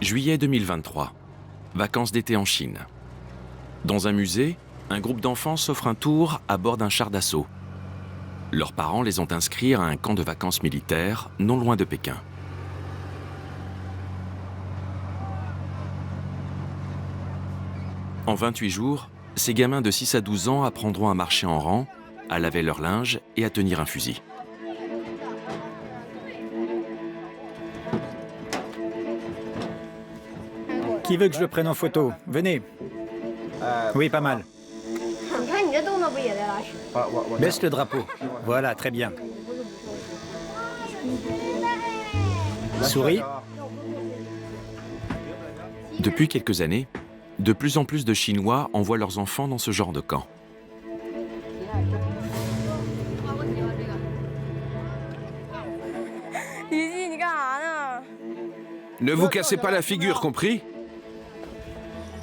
Juillet 2023. Vacances d'été en Chine. Dans un musée, un groupe d'enfants s'offre un tour à bord d'un char d'assaut. Leurs parents les ont inscrits à un camp de vacances militaires non loin de Pékin. En 28 jours, ces gamins de 6 à 12 ans apprendront à marcher en rang, à laver leur linge et à tenir un fusil. Qui veut que je le prenne en photo? Venez. Oui, pas mal. Baisse le drapeau. Voilà, très bien. Souris. Depuis quelques années, de plus en plus de Chinois envoient leurs enfants dans ce genre de camp. Ne vous cassez pas la figure, compris?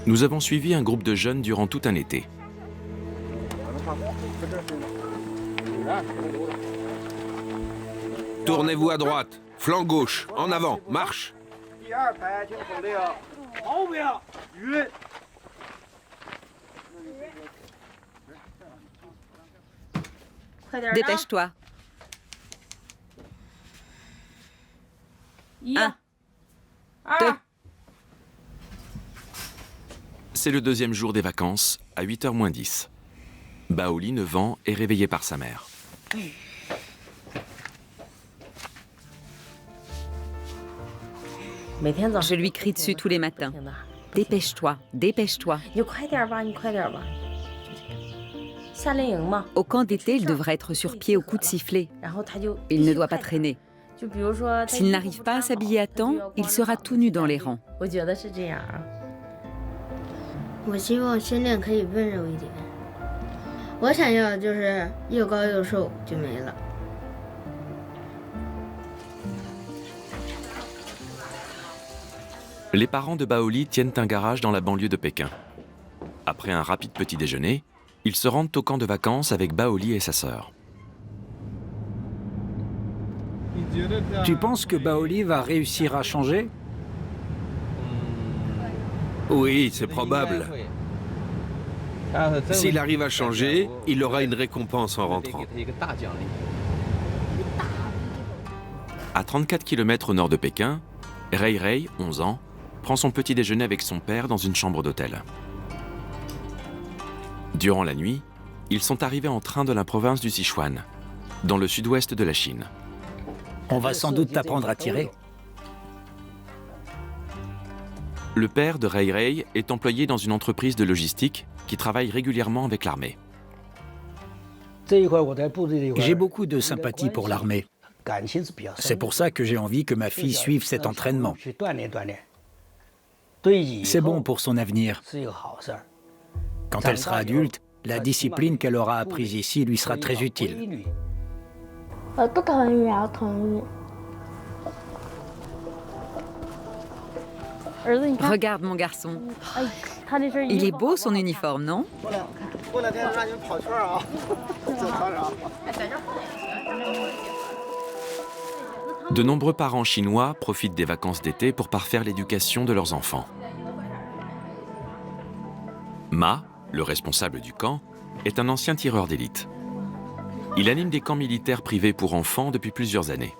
Nous avons suivi un groupe de jeunes durant tout un été. Tournez-vous à droite, flanc gauche, en avant, marche. Dépêche-toi. 1, 2. C'est le deuxième jour des vacances, à 8h moins 10. Baoli, 9 ans, est réveillé par sa mère. Je lui crie dessus tous les matins. Dépêche-toi, dépêche-toi. Au camp d'été, il devrait être sur pied au coup de sifflet. Il ne doit pas traîner. S'il n'arrive pas à s'habiller à temps, il sera tout nu dans les rangs. Les parents de Baoli tiennent un garage dans la banlieue de Pékin. Après un rapide petit déjeuner, ils se rendent au camp de vacances avec Baoli et sa sœur. Tu penses que Baoli va réussir à changer? Oui, c'est probable. S'il arrive à changer, il aura une récompense en rentrant. À 34 km au nord de Pékin, Rei Rei, 11 ans, prend son petit déjeuner avec son père dans une chambre d'hôtel. Durant la nuit, ils sont arrivés en train de la province du Sichuan, dans le sud-ouest de la Chine. On va sans doute t'apprendre à tirer. Le père de Rei Rei est employé dans une entreprise de logistique qui travaille régulièrement avec l'armée. J'ai beaucoup de sympathie pour l'armée. C'est pour ça que j'ai envie que ma fille suive cet entraînement. C'est bon pour son avenir. Quand elle sera adulte, la discipline qu'elle aura apprise ici lui sera très utile. Regarde mon garçon. Il est beau son uniforme, non? De nombreux parents chinois profitent des vacances d'été pour parfaire l'éducation de leurs enfants. Ma, le responsable du camp, est un ancien tireur d'élite. Il anime des camps militaires privés pour enfants depuis plusieurs années.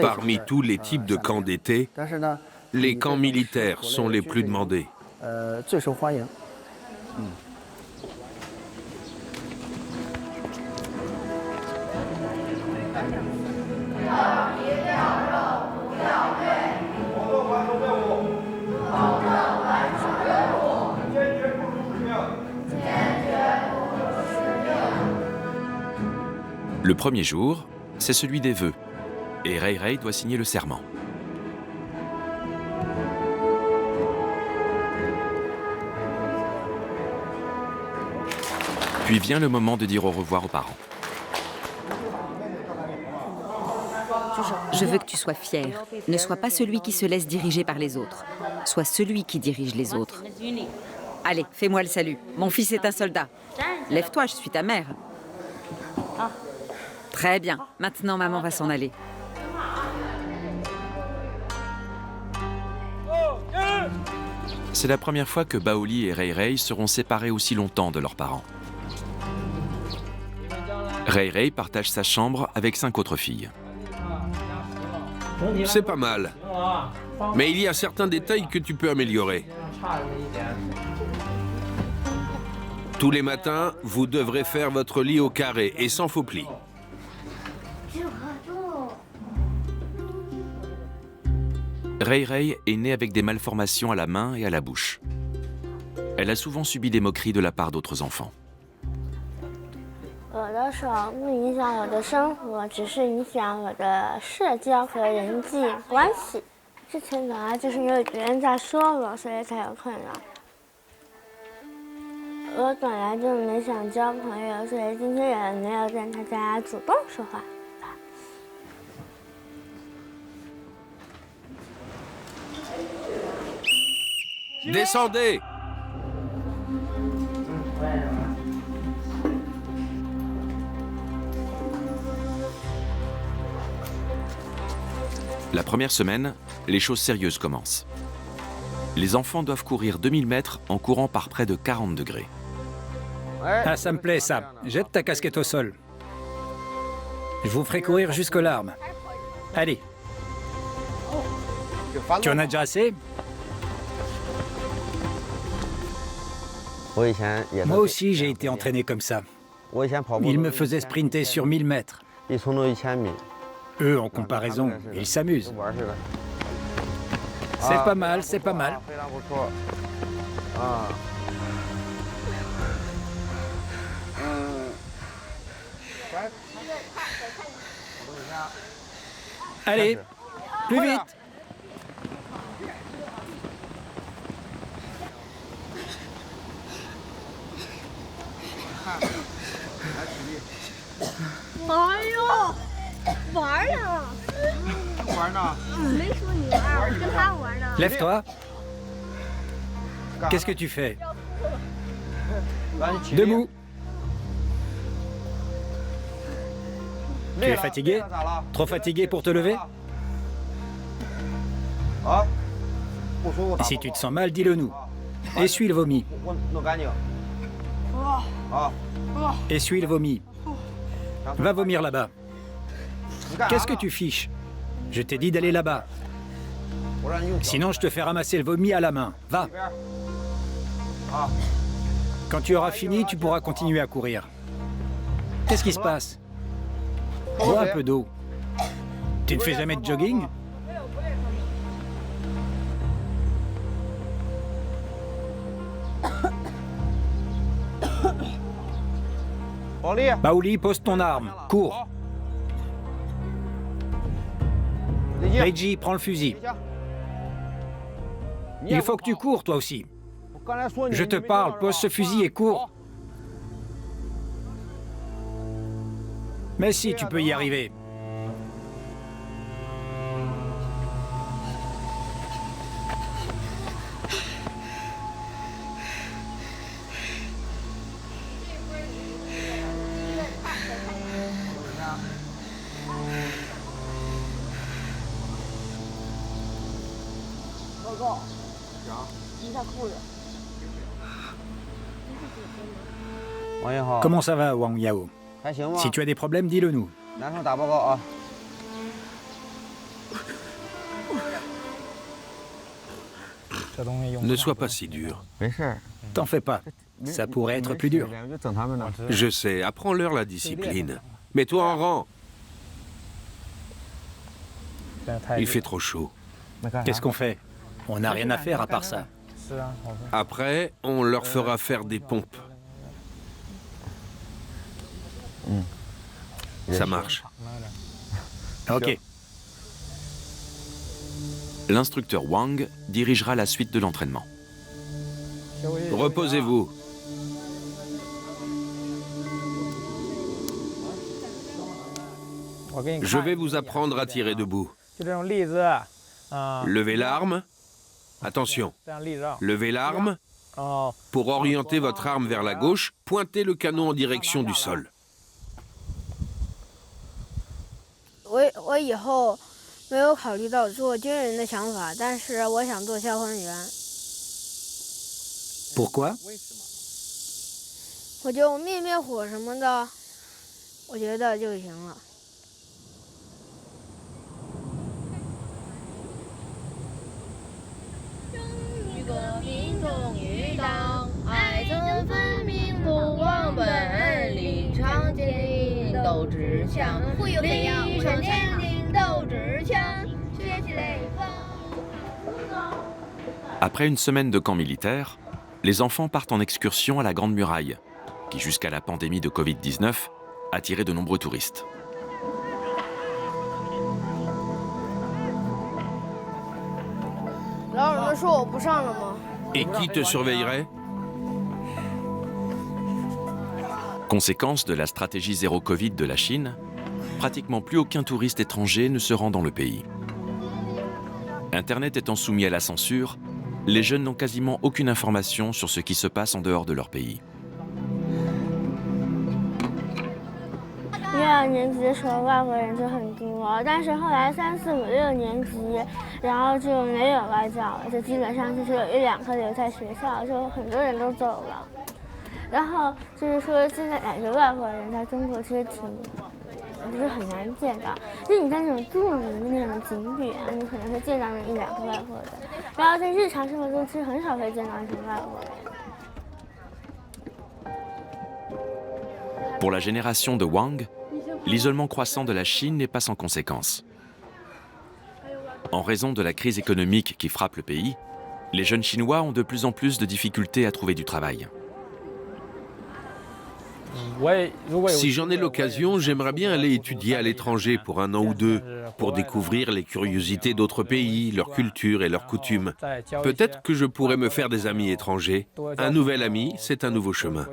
Parmi tous les types de camps d'été, les camps militaires sont les plus demandés. Le premier jour, c'est celui des vœux, et Rei Rei doit signer le serment. Puis vient le moment de dire au revoir aux parents. Je veux que tu sois fier. Ne sois pas celui qui se laisse diriger par les autres. Sois celui qui dirige les autres. Allez, fais-moi le salut. Mon fils est un soldat. Lève-toi, je suis ta mère. Très bien, maintenant maman va s'en aller. C'est la première fois que Baoli et Rei Rei seront séparés aussi longtemps de leurs parents. Rei Rei partage sa chambre avec 5 autres filles. C'est pas mal. Mais il y a certains détails que tu peux améliorer. Tous les matins, vous devrez faire votre lit au carré et sans faux plis. Rei Rei est née avec des malformations à la main et à la bouche. Elle a souvent subi des moqueries de la part d'autres enfants. 我的手不影响我的生活，只是影响我的社交和人际关系。之前本来就是因为别人在说我，所以才有困扰。我本来就没想交朋友，所以今天也没有跟大家主动说话。 Descendez! La première semaine, les choses sérieuses commencent. Les enfants doivent courir 2000 mètres en courant par près de 40 degrés. Ah, ça me plaît, ça. Jette ta casquette au sol. Je vous ferai courir jusqu'aux larmes. Allez. Tu en as déjà assez? Moi aussi, j'ai été entraîné comme ça. Ils me faisaient sprinter sur 1000 mètres. Eux, en comparaison, ils s'amusent. C'est pas mal, c'est pas mal. Allez, plus vite. Lève-toi. Qu'est-ce que tu fais? Debout. Tu es fatigué? Trop fatigué pour te lever? Si tu te sens mal, dis-le nous. Essuie le vomi. Essuie le vomi. Va vomir là-bas. Qu'est-ce que tu fiches? Je t'ai dit d'aller là-bas. Sinon, je te fais ramasser le vomi à la main. Va. Quand tu auras fini, tu pourras continuer à courir. Qu'est-ce qui se passe? Bois un peu d'eau. Tu ne fais jamais de jogging? Baoli, pose ton arme. Cours. Reiji, prends le fusil. Il faut que tu cours, toi aussi. Je te parle, pose ce fusil et cours. Mais si, tu peux y arriver. Comment ça va, Wang Yao? Si tu as des problèmes, dis-le nous. Ne sois pas si dur. T'en fais pas. Ça pourrait être plus dur. Je sais, apprends-leur la discipline. Mets-toi en rang. Il fait trop chaud. Qu'est-ce qu'on fait? On n'a rien à faire à part ça. Après, on leur fera faire des pompes. Ça marche. Ok. L'instructeur Wang dirigera la suite de l'entraînement. Reposez-vous. Je vais vous apprendre à tirer debout. Levez l'arme. Attention. Levez l'arme. Pour orienter votre arme vers la gauche, pointez le canon en direction du sol. 我以后没有考虑到做军人的想法，但是我想做消防员。Pourquoi? 我就灭火什么的，我觉得就行了。革命忠于党，爱憎分明不忘本，立场坚定斗志强，立场坚定斗志强，学习雷锋。 Après une semaine de camp militaire, les enfants partent en excursion à la Grande Muraille, qui jusqu'à la pandémie de Covid-19 attirait de nombreux touristes. Et qui te surveillerait? Conséquence de la stratégie zéro Covid de la Chine, pratiquement plus aucun touriste étranger ne se rend dans le pays. Internet étant soumis à la censure, les jeunes n'ont quasiment aucune information sur ce qui se passe en dehors de leur pays. 1、2年级的时候，外国人就很多，但是后来3、4、5、6年级，然后就没有外教了，就基本上就是有1、2个留在学校，就很多人都走了。然后就是说，现在感觉外国人在中国其实就是很难见到，就是你在那种著名的那种景点，你可能会见到那1、2个外国人，然后在日常生活中其实很少会见到这种外国人。 Pour la génération de Wang, l'isolement croissant de la Chine n'est pas sans conséquences. En raison de la crise économique qui frappe le pays, les jeunes Chinois ont de plus en plus de difficultés à trouver du travail. Si j'en ai l'occasion, j'aimerais bien aller étudier à l'étranger pour 1 an ou 2, pour découvrir les curiosités d'autres pays, leur culture et leurs coutumes. Peut-être que je pourrais me faire des amis étrangers. Un nouvel ami, c'est un nouveau chemin.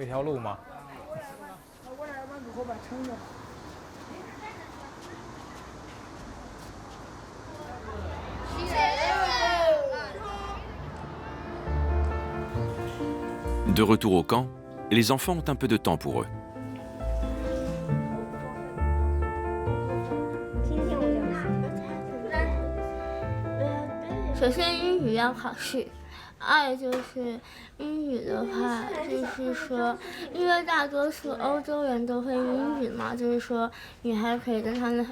De retour au camp, les enfants ont un peu de temps pour eux. 首先英语要考试，2就是英语的话，就是说，因为大多数欧洲人都会英语嘛，就是说你还可以跟他们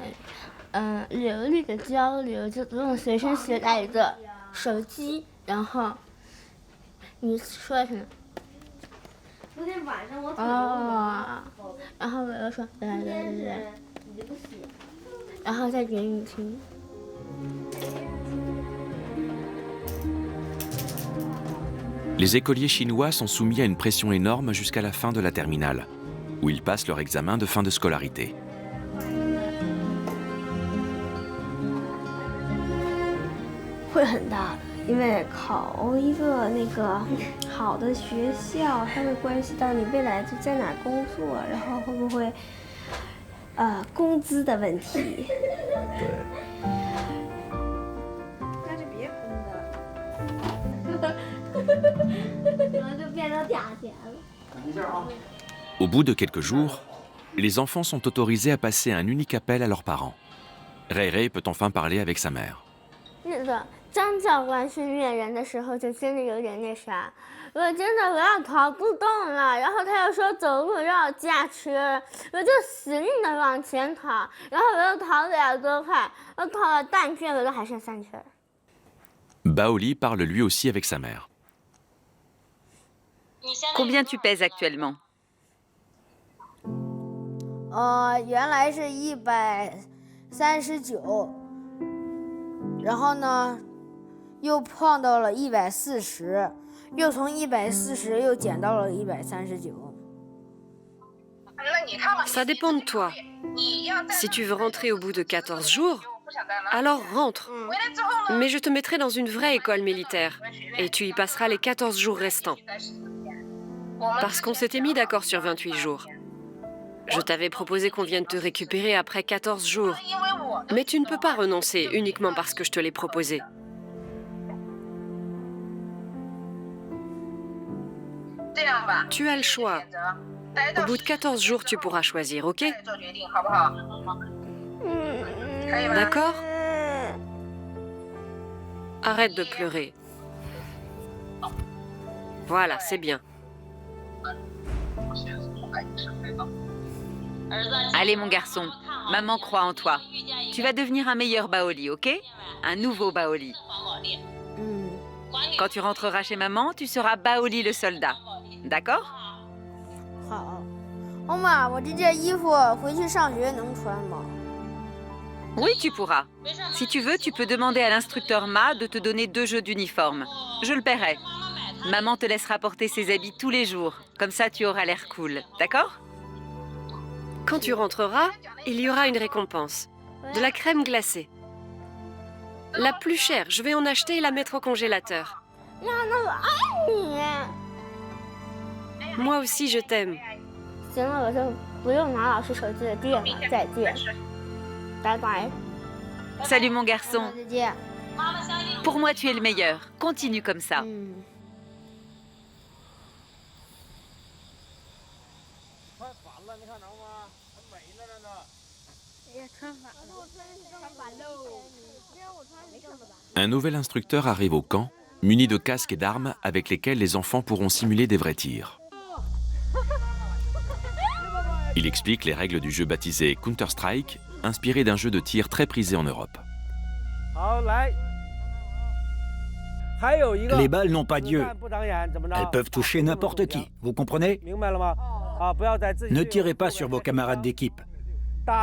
很流利的交流，就不用随身携带一个手机，然后你说什么？ 昨天晚上我然后我又说对，然后再给你听。 Les écoliers chinois sont soumis à une pression énorme jusqu'à la fin de la terminale, où ils passent leur examen de fin de scolarité. 会很大，因为考一个那个好的学校，它会关系到你未来就在哪工作，然后会不会工资的问题。对。那就别喷了。然后就变成假钱了。 Au bout de quelques jours, les enfants sont autorisés à passer un unique appel à leurs parents. Ray Ray peut enfin parler avec sa mère. 是的，张教官训练人的时候就真的有点那啥，我要逃不动了，然后他又说走路要驾车，我就死命的往前跑，然后我又逃不了多快，我跑了半圈，我都还剩3圈。Baoli parle lui aussi avec sa mère. Combien tu pèses actuellement? 原来是139，然后呢，又胖到了140，又从140又减到了139。 Ça dépend de toi. Si tu veux rentrer au bout de 14 jours, alors rentre. Mais je te mettrai dans une vraie école militaire et tu y passeras les 14 jours restants. Parce qu'on s'était mis d'accord sur 28 jours. Je t'avais proposé qu'on vienne te récupérer après 14 jours. Mais tu ne peux pas renoncer uniquement parce que je te l'ai proposé. Tu as le choix. Au bout de 14 jours, tu pourras choisir, ok? D'accord? Arrête de pleurer. Voilà, c'est bien. Allez mon garçon, maman croit en toi. Tu vas devenir un meilleur Baoli, ok? Un nouveau Baoli. Quand tu rentreras chez maman, tu seras Baoli le soldat. D'accord? 好。欧妈，我这件衣服回去上学能穿吗？ Oui, tu pourras. Si tu veux, tu peux demander à l'instructeur Ma de te donner 2 jeux d'uniforme. Je le paierai. Maman te laissera porter ses habits tous les jours. Comme ça, tu auras l'air cool. D'accord? Quand tu rentreras, il y aura une récompense. De la crème glacée. La plus chère, je vais en acheter et la mettre au congélateur. 呀，那我爱你。 Moi aussi, je t'aime. 行了，我就不用拿老师手机的电了，再见，拜拜。 Salut mon garçon. 再见。 Pour moi, tu es le meilleur. Continue comme ça. 嗯。 Un nouvel instructeur arrive au camp, muni de casques et d'armes avec lesquels les enfants pourront simuler des vrais tirs. Il explique les règles du jeu baptisé Counter-Strike, inspiré d'un jeu de tir très prisé en Europe. Les balles n'ont pas d'yeux. Elles peuvent toucher n'importe qui, vous comprenez? Ne tirez pas sur vos camarades d'équipe.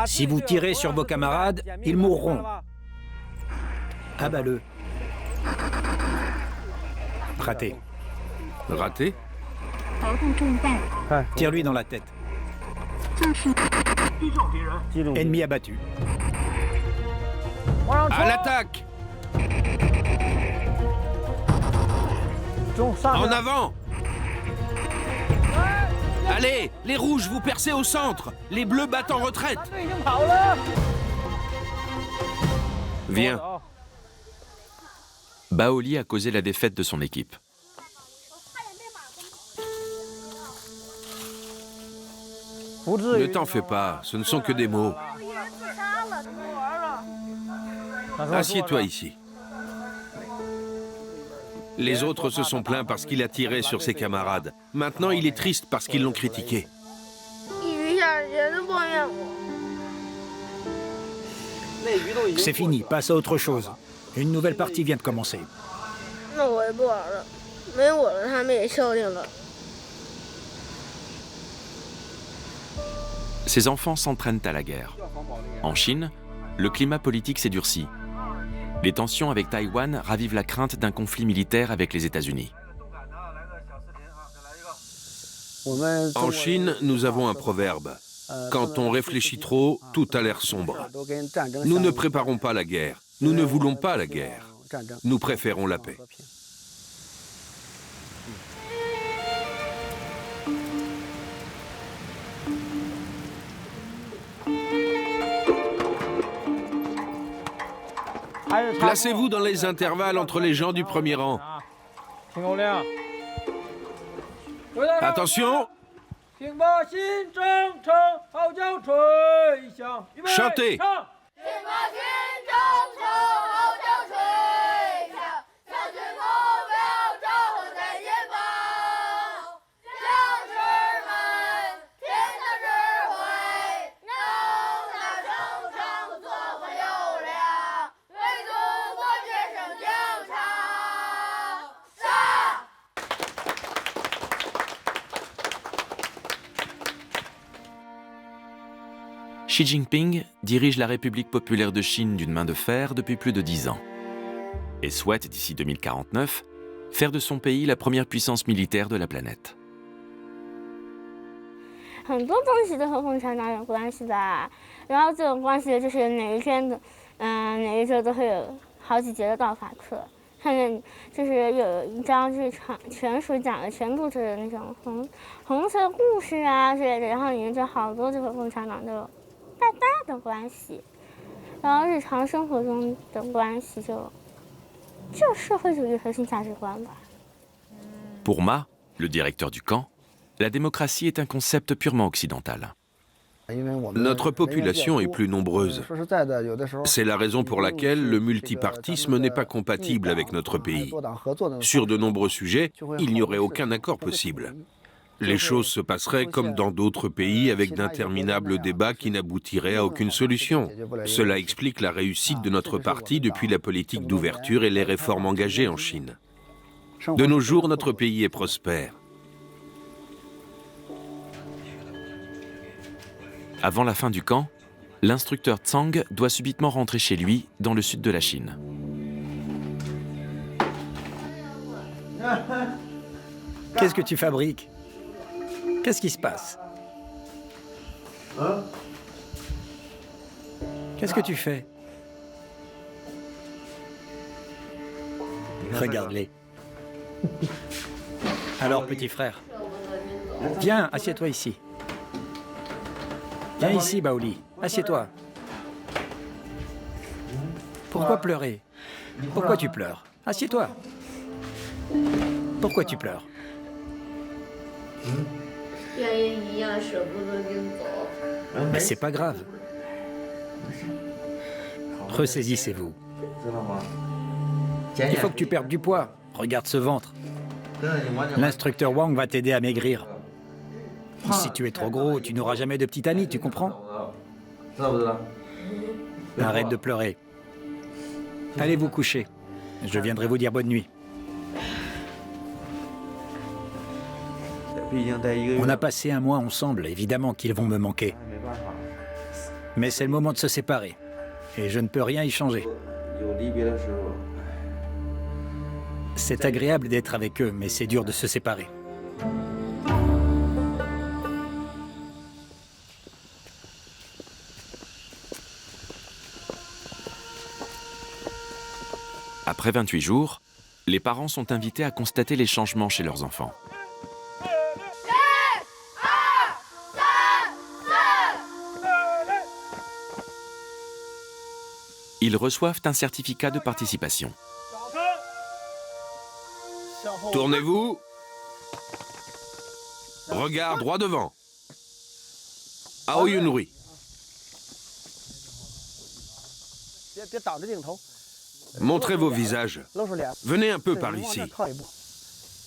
Si vous tirez sur vos camarades, ils mourront. Abat-le. Raté. Raté? Tire-lui dans la tête. Ennemi abattu. À l'attaque! En avant! Allez, les rouges, vous percez au centre. Les bleus battent en retraite. Viens. Baoli a causé la défaite de son équipe. Ne t'en fais pas, ce ne sont que des mots. Assieds-toi ici. Les autres se sont plaints parce qu'il a tiré sur ses camarades. Maintenant, il est triste parce qu'ils l'ont critiqué. C'est fini, passe à autre chose. Une nouvelle partie vient de commencer. Ces enfants s'entraînent à la guerre. En Chine, le climat politique s'est durci. Les tensions avec Taïwan ravivent la crainte d'un conflit militaire avec les États-Unis. En Chine, nous avons un proverbe. Quand on réfléchit trop, tout a l'air sombre. Nous ne préparons pas la guerre. Nous ne voulons pas la guerre. Nous préférons la paix. Placez-vous dans les intervalles entre les gens du premier rang. Attention! Chantez! Xi Jinping dirige la République populaire de Chine d'une main de fer depuis plus de 10 ans et souhaite, d'ici 2049, faire de son pays la première puissance militaire de la planète. 很多东西都和共产党有关系的，然后这种关系就是哪一天的，哪一周都会有好几节的道法课，看见就是有一章就是全书讲的全部是那种红色故事啊之类的，然后里面就好多就和共产党都有大大的关系，然后日常生活中的关系就社会主义核心价值观吧。 Pour Ma, le directeur du camp, la démocratie est un concept purement occidental. Notre population est plus nombreuse. C'est la raison pour laquelle le multipartisme n'est pas compatible avec notre pays. Sur de nombreux sujets, il n'y aurait aucun accord possible. Les choses se passeraient comme dans d'autres pays avec d'interminables débats qui n'aboutiraient à aucune solution. Cela explique la réussite de notre parti depuis la politique d'ouverture et les réformes engagées en Chine. De nos jours, notre pays est prospère. Avant la fin du camp, l'instructeur Tsang doit subitement rentrer chez lui dans le sud de la Chine. Qu'est-ce que tu fabriques? Qu'est-ce qui se passe? Qu'est-ce que tu fais? Regarde-les. Alors, petit frère, viens, assieds-toi ici. Viens ici, Baoli, assieds-toi. Pourquoi pleurer? Pourquoi tu pleures? Assieds-toi. Pourquoi tu pleures? Mais c'est pas grave. Ressaisissez-vous. Il faut que tu perdes du poids. Regarde ce ventre. L'instructeur Wang va t'aider à maigrir. Si tu es trop gros, tu n'auras jamais de petite amie, tu comprends? Arrête de pleurer. Allez vous coucher. Je viendrai vous dire bonne nuit. On a passé un mois ensemble, évidemment qu'ils vont me manquer. Mais c'est le moment de se séparer. Et je ne peux rien y changer. C'est agréable d'être avec eux, mais c'est dur de se séparer. Après 28 jours, les parents sont invités à constater les changements chez leurs enfants. Ils reçoivent un certificat de participation. Tournez-vous. Regard droit devant. Ao Yunri. Montrez vos visages. Venez un peu par ici.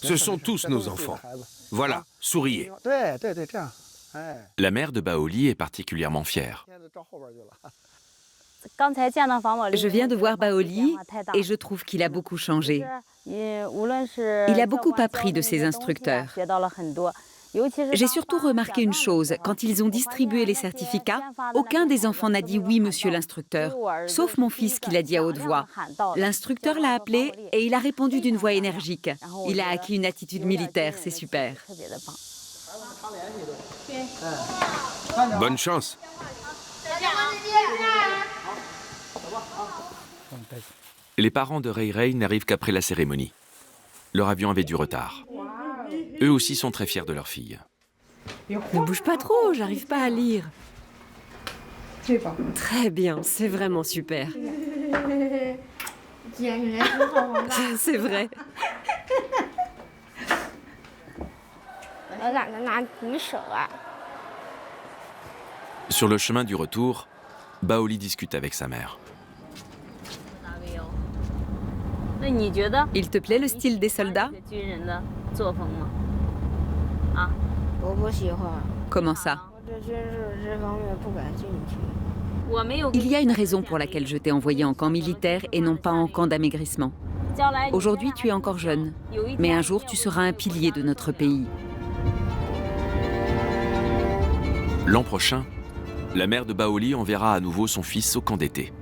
Ce sont tous nos enfants. Voilà, souriez. La mère de Baoli est particulièrement fière. Je viens de voir Baoli et je trouve qu'il a beaucoup changé. Il a beaucoup appris de ses instructeurs. J'ai surtout remarqué une chose, quand ils ont distribué les certificats, aucun des enfants n'a dit « oui, monsieur l'instructeur », sauf mon fils qui l'a dit à haute voix. L'instructeur l'a appelé et il a répondu d'une voix énergique. Il a acquis une attitude militaire, c'est super. Bonne chance. Les parents de Rei Rei n'arrivent qu'après la cérémonie. Leur avion avait du retard. Eux aussi sont très fiers de leur fille. Ne bouge pas trop, j'arrive pas à lire. Très bien, c'est vraiment super. C'est vrai. Sur le chemin du retour, Baoli discute avec sa mère. Il te plaît le style des soldats? Comment ça? Il y a une raison pour laquelle je t'ai envoyé en camp militaire et non pas en camp d'amaigrissement. Aujourd'hui, tu es encore jeune, mais un jour, tu seras un pilier de notre pays. L'an prochain, la mère de Baoli enverra à nouveau son fils au camp d'été.